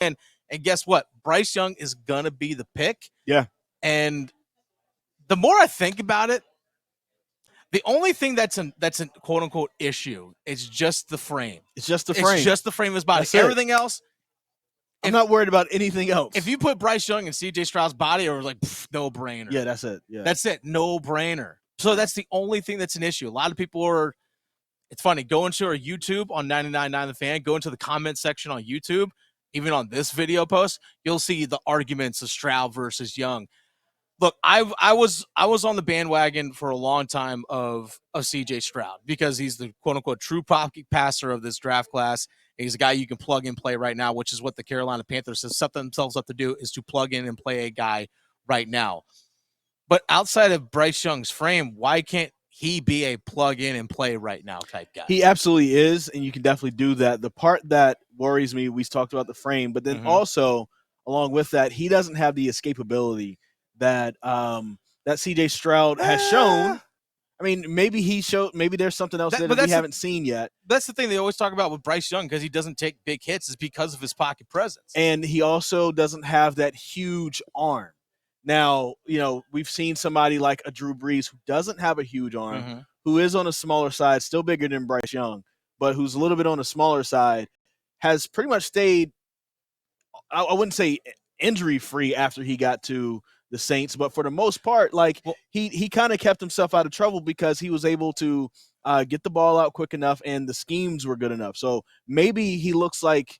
And guess what? Bryce Young is going to be the pick. Yeah. And the more I think about it, the only thing that's a quote unquote issue is just the frame. It's just the frame. It's just the frame of his body. Everything else, I'm not worried about anything else. If you put Bryce Young in C.J. Stroud's body, it was like no brainer. Yeah, that's it. Yeah, that's it. No brainer. So that's the only thing that's an issue. A lot of people are. It's funny. Go into our YouTube on 99.9 The Fan. Go into the comment section on YouTube. Even on this video post, you'll see the arguments of Stroud versus Young. Look, I was on the bandwagon for a long time of C.J. Stroud because he's the quote unquote true pocket passer of this draft class. He's a guy you can plug and play right now, which is what the Carolina Panthers have set themselves up to do, is to plug in and play a guy right now. But outside of Bryce Young's frame, why can't he be a plug in and play right now type guy? He absolutely is, and you can definitely do that. The part that worries me, we talked about the frame, but then also along with that, he doesn't have the escapability that that C.J. Stroud has shown. I mean, maybe there's something else that we haven't seen yet. That's the thing they always talk about with Bryce Young, because he doesn't take big hits, is because of his pocket presence. And he also doesn't have that huge arm. Now, we've seen somebody like a Drew Brees who doesn't have a huge arm, who is on a smaller side, still bigger than Bryce Young, but who's a little bit on the smaller side, has pretty much stayed, I wouldn't say injury-free after he got to the Saints, but for the most part, he kind of kept himself out of trouble because he was able to get the ball out quick enough and the schemes were good enough. So maybe he looks like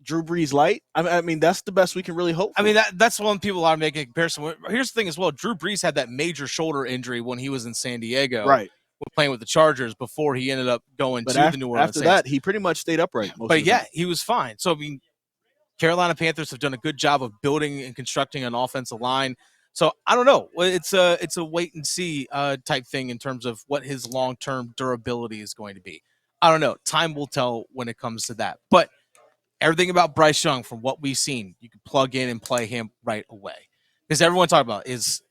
Drew Brees light. I mean, that's the best we can really hope for. I mean, that's one people are making a comparison. Here's the thing as well. Drew Brees had that major shoulder injury when he was in San Diego. Right. Playing with the Chargers before he ended up going to the New Orleans After Saints. that, he pretty much stayed upright. He was fine. So, I mean, Carolina Panthers have done a good job of building and constructing an offensive line. So, I don't know. It's a wait and see type thing in terms of what his long-term durability is going to be. I don't know. Time will tell when it comes to that. But everything about Bryce Young, from what we've seen, you can plug in and play him right away. Because everyone talking about is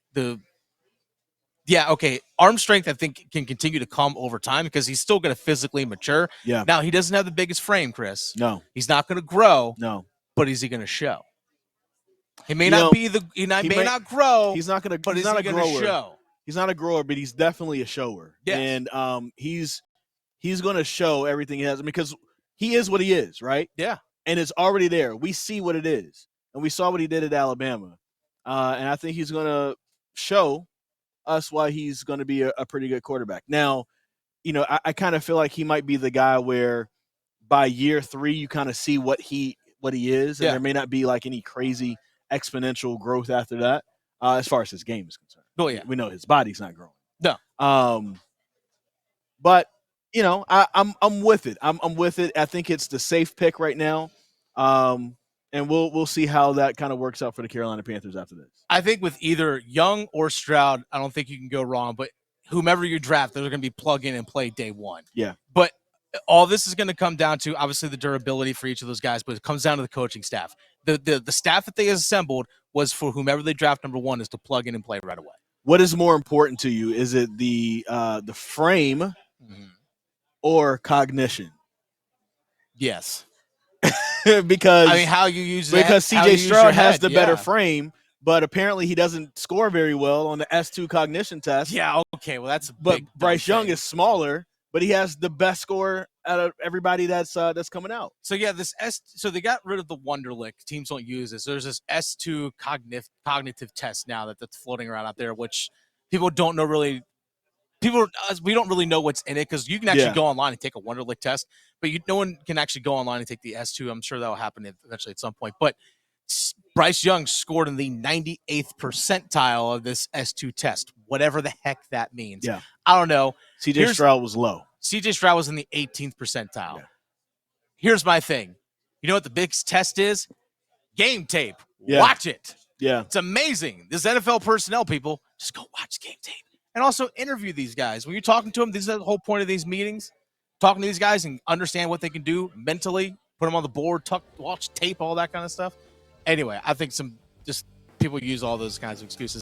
arm strength, I think, can continue to come over time because he's still going to physically mature. Yeah. Now, he doesn't have the biggest frame, Chris. No. He's not going to grow. No. But is he going to show? He may not be the. He may not grow. He's not going to. But he's is not he a going grower. to show? He's not a grower, but he's definitely a shower. Yes. And he's going to show everything he has because he is what he is, right? Yeah. And it's already there. We see what it is, and we saw what he did at Alabama, and I think he's going to show us why he's going to be a pretty good quarterback. Now, I kind of feel like he might be the guy where by year 3 you kind of see what he is, and there may not be like any crazy exponential growth after that, as far as his game is concerned. Oh yeah, we know his body's not growing. No, but I'm with it. I'm with it. I think it's the safe pick right now, and we'll see how that kind of works out for the Carolina Panthers after this. I think with either Young or Stroud, I don't think you can go wrong. But whomever you draft, they're going to be plug in and play day one. Yeah. But all this is going to come down to obviously the durability for each of those guys, but it comes down to the coaching staff. The staff that they assembled was for whomever they draft number 1 is to plug in and play right away. What is more important to you? Is it the frame or cognition? Yes. Because I mean, how you use that, because C.J. Stroud has the better frame, but apparently he doesn't score very well on the S2 cognition test. Yeah, okay, well that's Bryce Young is smaller, but he has the best score out of everybody that's coming out. So yeah, so they got rid of the Wonderlic. Teams don't use this. There's this S2 cognitive test now that's floating around out there, which people don't know really. We don't really know what's in it because you can actually go online and take a Wonderlic test, but no one can actually go online and take the S2. I'm sure that will happen eventually at some point. But Bryce Young scored in the 98th percentile of this S2 test, whatever the heck that means. Yeah. I don't know. C.J. Stroud was low. C.J. Stroud was in the 18th percentile. Yeah. Here's my thing. You know what the biggest test is? Game tape. Yeah. Watch it. Yeah. It's amazing. This NFL personnel, people, just go watch game tape. And also interview these guys. When you're talking to them, this is the whole point of these meetings. Talking to these guys and understand what they can do mentally, put them on the board, watch tape, all that kind of stuff. Anyway, I think just people use all those kinds of excuses.